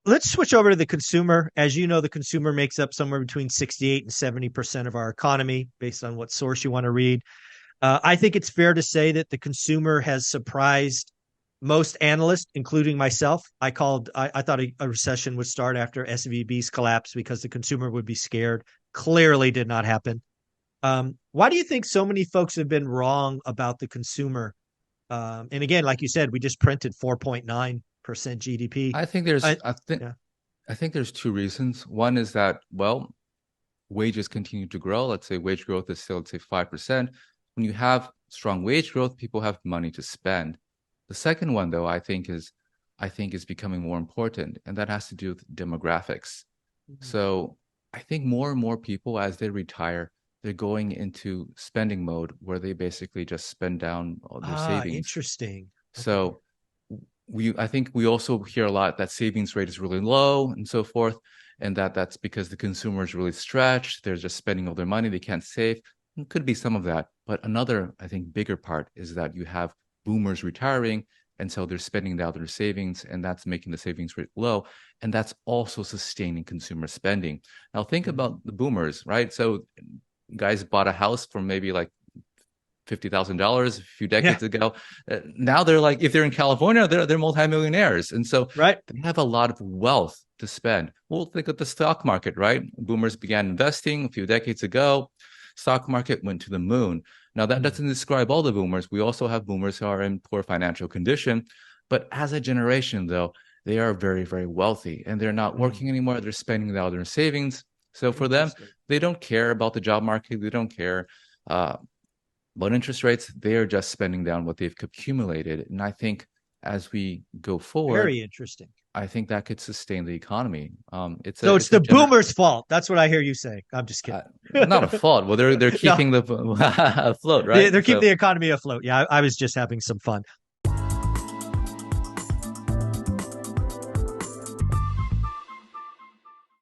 let's switch over to the consumer. As you know, the consumer makes up somewhere between 68 and 70% of our economy, based on what source you want to read. I think it's fair to say that the consumer has surprised most analysts, including myself. I thought a recession would start after SVB's collapse because the consumer would be scared. Clearly did not happen. Why do you think so many folks have been wrong about the consumer? And again, like you said, we just printed 4.9% GDP. I think there's I, I think yeah. I think there's two reasons. One is that, well, wages continue to grow. Let's say wage growth is still, let's say, 5%. When you have strong wage growth, people have money to spend. The second one, though, I think is becoming more important, and that has to do with demographics. Mhm. So I think more and more people, as they retire, they're going into spending mode where they basically just spend down all their Ah, savings. interesting. Okay. So I think we also hear a lot that savings rate is really low and so forth, and that's because the consumer is really stretched. They're just spending all their money. They can't save. It could be some of that, but another, I think, bigger part is that you have boomers retiring, and so they're spending down their savings, and that's making the savings rate low, and that's also sustaining consumer spending. Now think Mhm. about the boomers, right? So guys bought a house for maybe like $50,000 a few Yeah, decades ago. Now they're like, if they're in California, they're multimillionaires, and so right. they have a lot of wealth to spend. Well, think of the stock market, right? Boomers began investing a few decades ago. Stock market went to the moon. Now that Mm. doesn't describe all the boomers. We also have boomers who are in poor financial condition, but as a generation, though, they are very, very wealthy, and they're not Mm. working anymore. They're spending all their savings. So for them, Interesting. they don't care about the job market. They don't care. Uh, but interest rates, they are just spending down what they've accumulated. And I think as we go forward, Very interesting. I think that could sustain the economy. It's a So it's it's a the gener boomers' fault. That's what I hear you say. I'm just kidding. not a fault. Well, they're No, keeping the afloat, they, right? they're keeping So the economy afloat. Yeah, I was just having some fun.